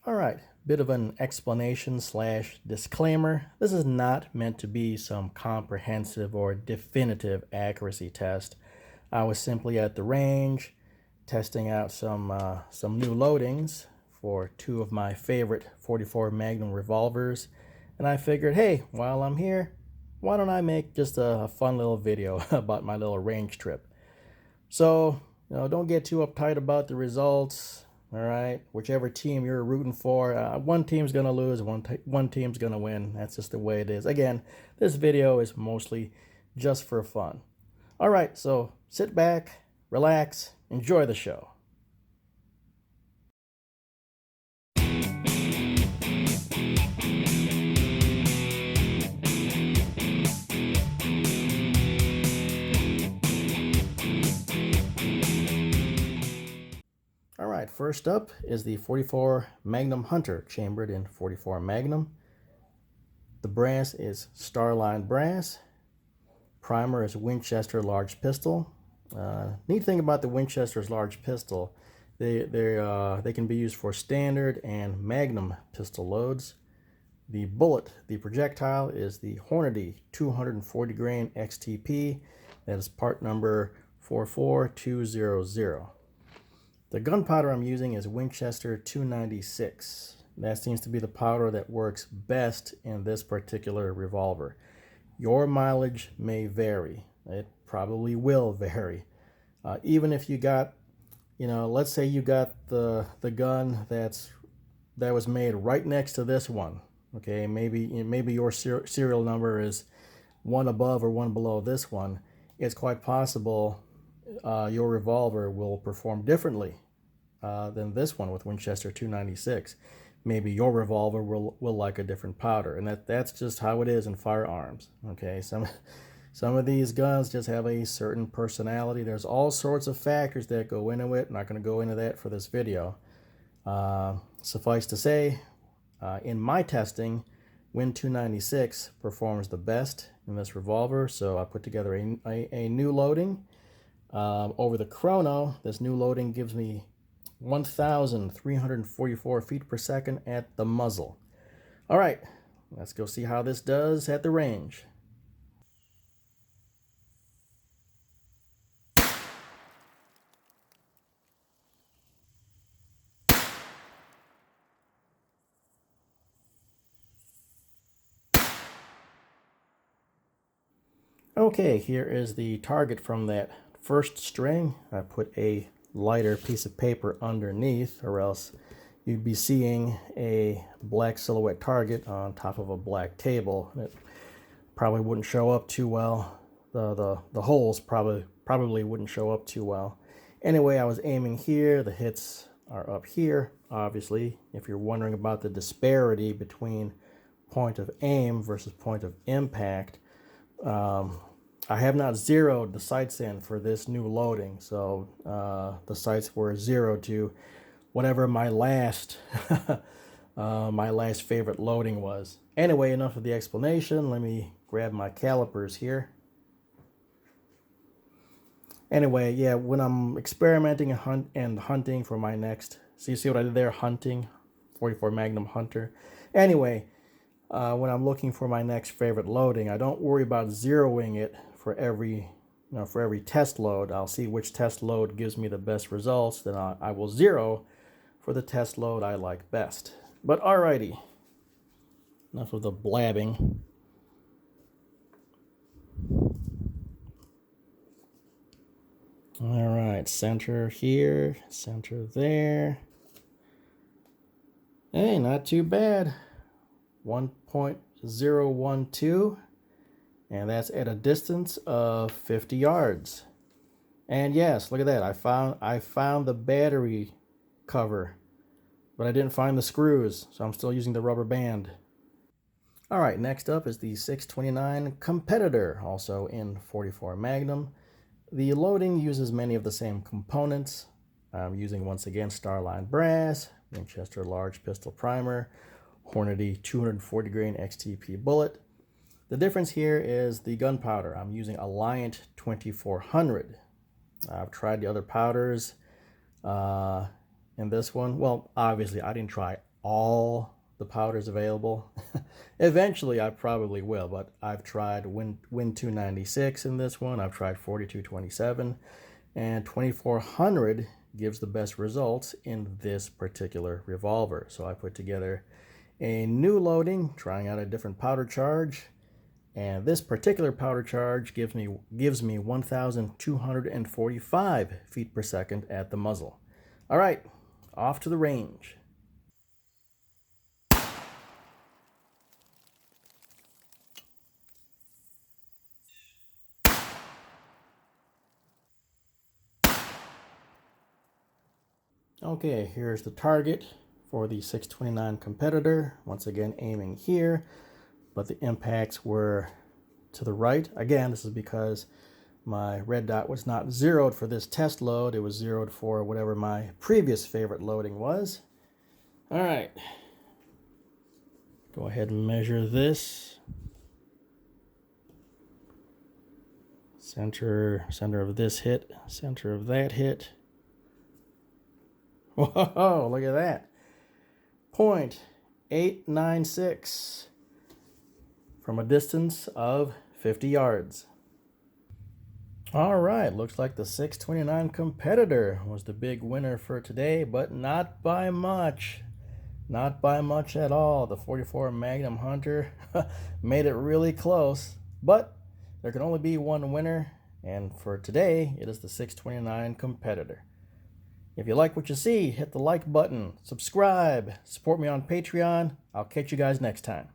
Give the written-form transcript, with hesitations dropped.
All right, bit of an explanation slash disclaimer. This is not meant to be some comprehensive or definitive accuracy test. I was simply at the range testing out some new loadings for two of my favorite 44 Magnum revolvers, and I figured, hey, while I'm here, why don't I make just a fun little video about my little range trip. So, don't get too uptight about the results. All right, whichever team you're rooting for, one team's gonna lose, one team's gonna win. That's just the way it is. Again, this video is mostly just for fun. All right, so sit back, relax, enjoy the show. All right, first up is the 44 Magnum Hunter, chambered in 44 Magnum. The brass is Starline brass. Primer is Winchester large pistol. Neat thing about the Winchester's large pistol, they can be used for standard and Magnum pistol loads. The bullet, the projectile, is the Hornady 240 grain XTP. That is part number 44200. The gunpowder I'm using is Winchester 296. That seems to be the powder that works best in this particular revolver. Your mileage may vary. It probably will vary. Even if you got, let's say you got the gun that was made right next to this one. Okay, maybe your serial number is one above or one below this one. It's quite possible your revolver will perform differently than this one with Winchester 296. Maybe your revolver will like a different powder, and that's just how it is in firearms. Okay, some of these guns just have a certain personality. There's all sorts of factors that go into it. I'm not going to go into that for this video. Suffice to say, in my testing, Win 296 performs the best in this revolver, so I put together a new loading. Over the chrono, this new loading gives me 1,344 feet per second at the muzzle. All right, let's go see how this does at the range. Okay, here is the target from that first string. I put a lighter piece of paper underneath, or else you'd be seeing a black silhouette target on top of a black table. It probably wouldn't show up too well. The holes probably wouldn't show up too well. Anyway, I was aiming here. The hits are up here. Obviously, if you're wondering about the disparity between point of aim versus point of impact, I have not zeroed the sights in for this new loading, so the sights were zeroed to whatever my last favorite loading was. Anyway, enough of the explanation. Let me grab my calipers here. Anyway, yeah, when I'm experimenting and hunting for my next, so you see what I did there, hunting, 44 Magnum Hunter. Anyway, when I'm looking for my next favorite loading, I don't worry about zeroing it for every test load. I'll see which test load gives me the best results, then I will zero for the test load I like best. But alrighty, enough of the blabbing. All right, center here, center there. Hey, not too bad. 1.012, and that's at a distance of 50 yards. And yes, look at that. I found the battery cover, but I didn't find the screws, so I'm still using the rubber band. All right, next up is the 629 Competitor, also in 44 Magnum. The loading uses many of the same components. I'm using, once again, Starline brass, Winchester large pistol primer, Hornady 240 grain XTP bullet. The difference here is the gunpowder. I'm using Alliant 2400. I've tried the other powders in this one. Well, obviously, I didn't try all the powders available. Eventually I probably will, but I've tried Win 296 in this one. I've tried 4227, and 2400 gives the best results in this particular revolver. So I put together a new loading, trying out a different powder charge, and this particular powder charge gives me 1,245 feet per second at the muzzle. All right, off to the range. Okay, here's the target for the 629 competitor. Once again, aiming here, but the impacts were to the right. Again, this is because my red dot was not zeroed for this test load. It was zeroed for whatever my previous favorite loading was. All right, go ahead and measure this. Center of this hit, center of that hit. Whoa, look at that. 0.896 from a distance of 50 yards. All right, looks like the 629 competitor was the big winner for today, but not by much. Not by much at all. The 44 Magnum Hunter made it really close, but there can only be one winner, and for today, it is the 629 competitor. If you like what you see, hit the like button, subscribe, support me on Patreon. I'll catch you guys next time.